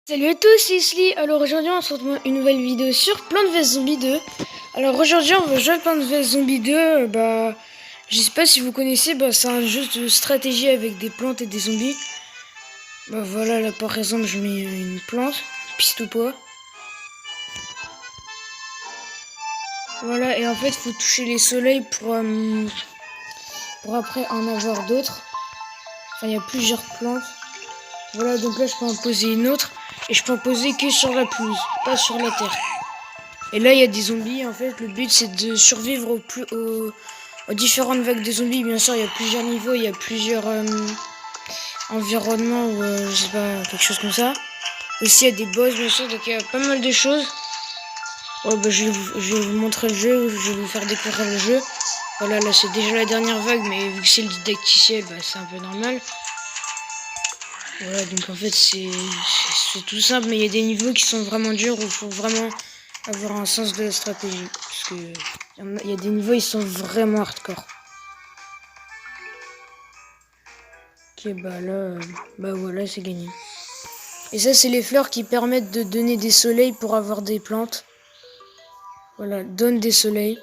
Salut à tous, c'est Isli. Alors aujourd'hui on se retrouve une nouvelle vidéo sur Plants vs Zombies 2. Alors aujourd'hui on va jouer à Plants vs Zombies 2. Je sais pas si vous connaissez, c'est un jeu de stratégie avec des plantes et des zombies. Voilà, là par exemple je mets une plante, piste au poids. Voilà, et en fait il faut toucher les soleils pour après en avoir d'autres. Enfin il y a plusieurs plantes. Voilà, donc là je peux en poser une autre. Et je peux en poser que sur la pelouse, pas sur la terre. Et là, il y a des zombies. En fait, le but, c'est de survivre aux différentes vagues de zombies. Bien sûr, il y a plusieurs niveaux, il y a plusieurs environnements ou je sais pas, quelque chose comme ça. Aussi, il y a des boss, bien sûr, donc il y a pas mal de choses. Je vais vous montrer le jeu, je vais vous faire découvrir le jeu. Voilà, là, c'est déjà la dernière vague, mais vu que c'est le didacticiel, c'est un peu normal. Voilà, donc en fait, c'est tout simple, mais il y a des niveaux qui sont vraiment durs où il faut vraiment avoir un sens de la stratégie. Parce que il y a des niveaux, ils sont vraiment hardcore. Ok, voilà, c'est gagné. Et ça, c'est les fleurs qui permettent de donner des soleils pour avoir des plantes. Voilà, donne des soleils.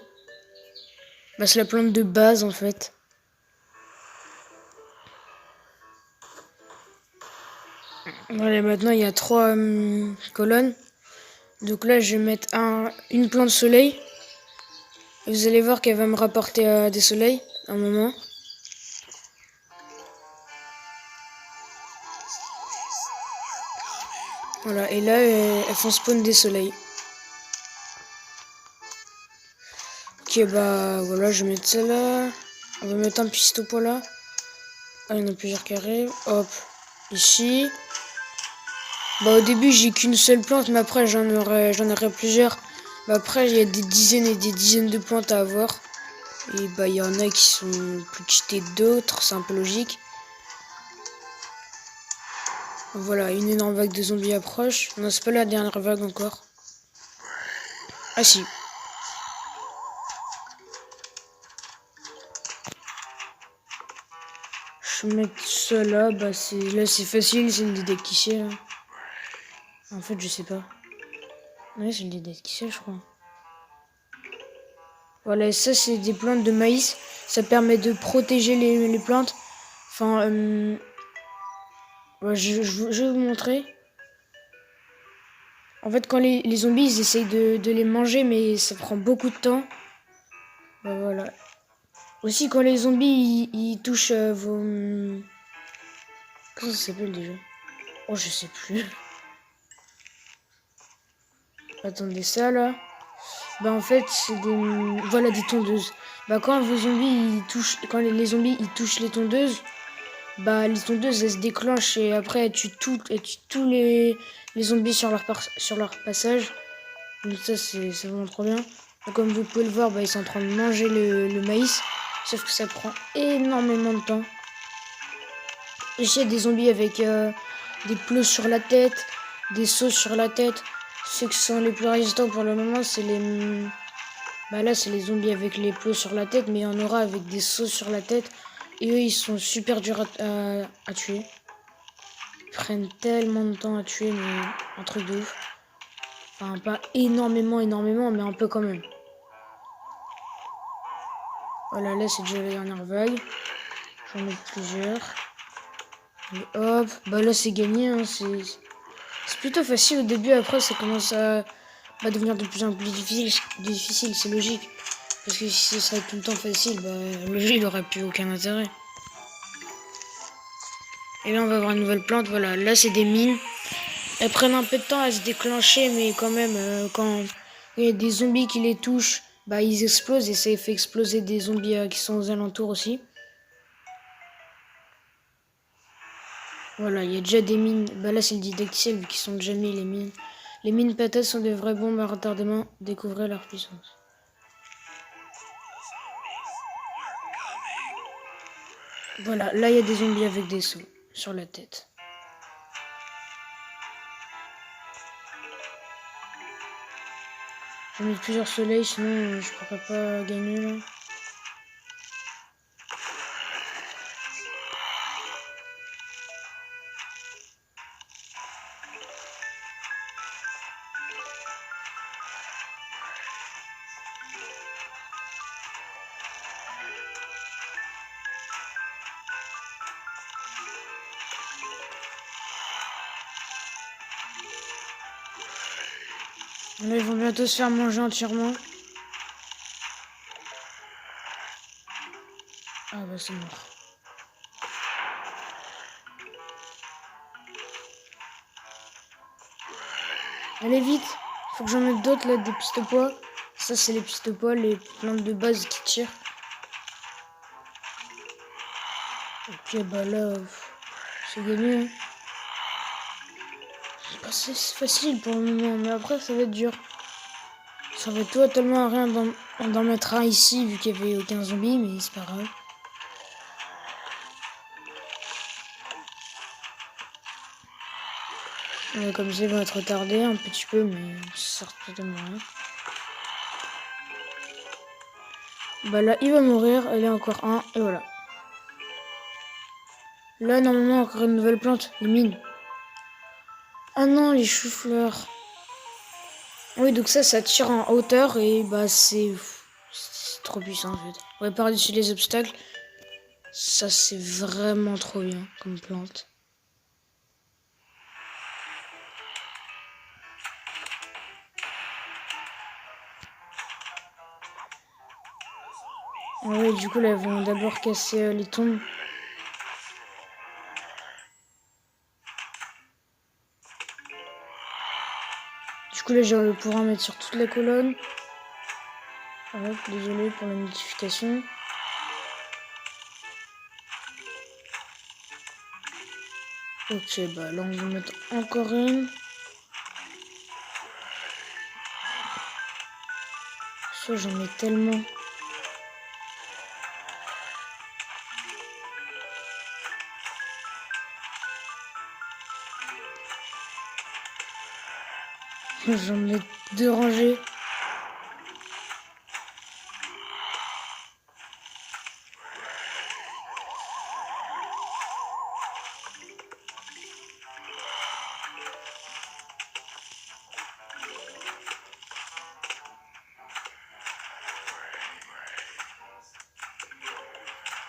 C'est la plante de base, en fait. Voilà, maintenant, il y a 3 colonnes. Donc là, je vais mettre une plante soleil. Et vous allez voir qu'elle va me rapporter des soleils, à un moment. Voilà, et là, elles font spawn des soleils. Ok, voilà, je vais mettre ça là. On va mettre un piston pour là. Ah, il y en a plusieurs qui arrivent. Hop, ici. Au début, j'ai qu'une seule plante, mais après, j'en aurai plusieurs. Après, il y a des dizaines et des dizaines de plantes à avoir. Et il y en a qui sont plus cheatées que d'autres, c'est un peu logique. Voilà, une énorme vague de zombies approche. Non, c'est pas la dernière vague encore. Ah si. Je vais mettre ça là, là c'est facile, c'est une didacticiel. En fait, je sais pas. Ouais, c'est une didacticiel, je crois. Voilà, ça c'est des plantes de maïs. Ça permet de protéger les plantes. Enfin, je vais vous montrer. En fait, quand les zombies, ils essayent de les manger, mais ça prend beaucoup de temps. Voilà. Aussi, quand les zombies, ils touchent vos... Comment ça s'appelle déjà? Oh, je sais plus. Attendez, ça, là. En fait, c'est des... Voilà, des tondeuses. Quand vos zombies, ils touchent... Quand les zombies, ils touchent les tondeuses, les tondeuses, elles se déclenchent et après, elles tuent tous les zombies sur leur passage. Donc ça, c'est vraiment trop bien. Comme vous pouvez le voir, ils sont en train de manger le maïs. Sauf que ça prend énormément de temps. Ici, il y a des zombies avec des plots sur la tête, des sauts sur la tête. Ceux qui sont les plus résistants pour le moment, c'est les... là, c'est les zombies avec les plots sur la tête, mais il y en aura avec des sauts sur la tête. Et eux, ils sont super durs à tuer. Ils prennent tellement de temps à tuer, mais un truc de ouf. Enfin, pas énormément, mais un peu quand même. Voilà, là, c'est déjà la dernière vague. J'en mets plusieurs. Et hop, là, c'est gagné. Hein. C'est plutôt facile au début. Après, ça commence à devenir de plus en plus difficile, c'est logique. Parce que si ce serait tout le temps facile, le jeu, il aurait plus aucun intérêt. Et là, on va avoir une nouvelle plante. Voilà, là, c'est des mines. Elles prennent un peu de temps à se déclencher, mais quand même, quand il y a des zombies qui les touchent, ils explosent et ça fait exploser des zombies qui sont aux alentours aussi. Voilà, il y a déjà des mines. Là, c'est le didacticiel vu qu'ils sont déjà mis les mines. Les mines patates sont des vraies bombes à retardement. Découvrez leur puissance. Voilà, là, il y a des zombies avec des sauts sur la tête. Je vais mettre plusieurs soleils, sinon je pourrais pas gagner là. Là, ils vont bientôt se faire manger entièrement. Ah bah c'est mort. Allez vite. Faut que j'en mette d'autres là, des pistes pois. Ça c'est les pistes pois, les plantes de base qui tirent. Ok bah là, c'est gagné. Hein. C'est facile pour le moment, mais après ça va être dur. Ça va totalement rien d'en mettre un ici vu qu'il n'y avait aucun zombie, mais c'est pas grave. Comme ça, ils vont être retardés un petit peu, mais ça sert totalement rien. Bah là, il va mourir. Allez, encore un, et voilà. Là, normalement, encore une nouvelle plante, les mines. Ah non, les choux-fleurs. Oui, donc ça tire en hauteur, et bah c'est trop puissant en fait. Ouais, par-dessus les obstacles, ça c'est vraiment trop bien comme plante. Ouais, du coup là, ils vont d'abord casser les tombes. Du coup là, je vais pouvoir mettre sur toute la colonne. Hop, désolé pour la notification. Ok, bah là on va mettre encore une. Ça j'en ai tellement. J'en ai 2 rangées.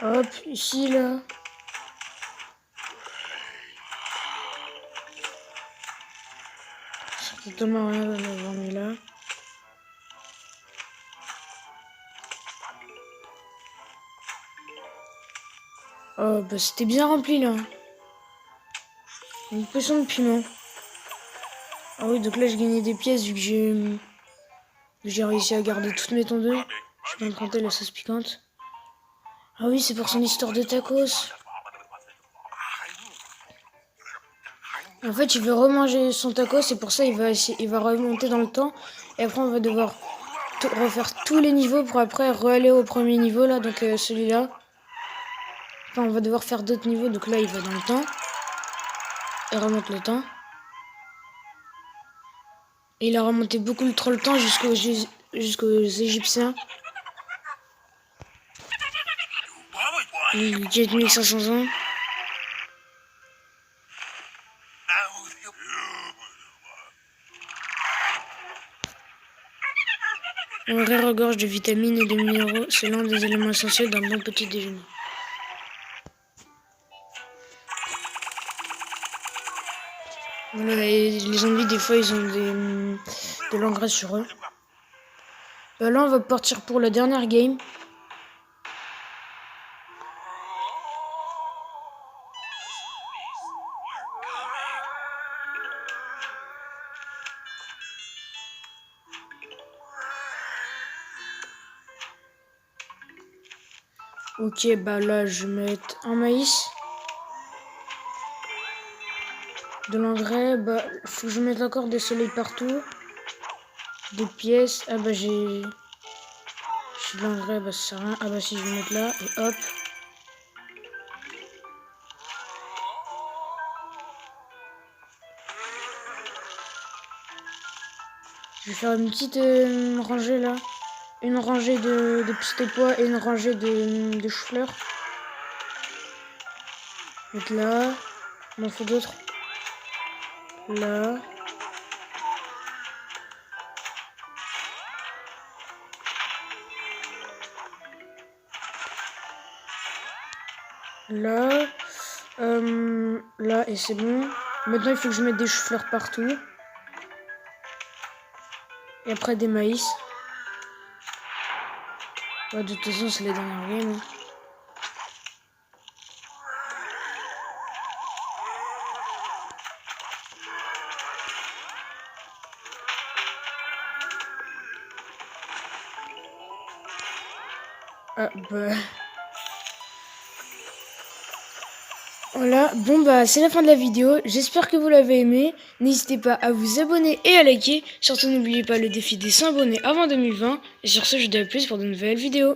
Hop, ici là. C'est totalement rien d'en avoir mis là. Oh bah c'était bien rempli là. Une potion de piment. Ah oui, donc là j'ai gagné des pièces vu que j'ai réussi à garder toutes mes tondeuses. Je peux emprunter la sauce piquante. Ah oui, c'est pour son histoire de tacos. En fait, il veut remanger son tacos et pour ça il va remonter dans le temps. Et après on va devoir refaire tous les niveaux pour après re-aller au premier niveau là, donc celui-là. Enfin, on va devoir faire d'autres niveaux, donc là il va dans le temps. Il remonte le temps. Et il a remonté beaucoup trop le temps jusqu'aux Égyptiens. Il est 1500 ans. Un vrai regorge de vitamines et de minéraux, c'est l'un des éléments essentiels d'un bon petit déjeuner. Voilà, les zombies, des fois, ils ont de l'engrais sur eux. Là, on va partir pour la dernière game. Ok, bah là, je vais mettre un maïs. De l'engrais, bah, faut que je mette encore des soleils partout. Des pièces. Ah bah, j'ai de l'engrais, bah, ça sert à rien. Ah bah, si, je vais mettre là, et hop. Je vais faire une petite rangée là. Une rangée de pistes pois et une rangée de choux-fleurs. Donc là, il m'en faut d'autres. Là. Là. Là, et c'est bon. Maintenant, il faut que je mette des choux-fleurs partout. Et après des maïs. Ouais, de toute façon, c'est la dernière game. Hein. Ah bah... Voilà, bon bah c'est la fin de la vidéo, j'espère que vous l'avez aimé, n'hésitez pas à vous abonner et à liker, surtout n'oubliez pas le défi des 100 abonnés avant 2020, et sur ce je vous dis à plus pour de nouvelles vidéos.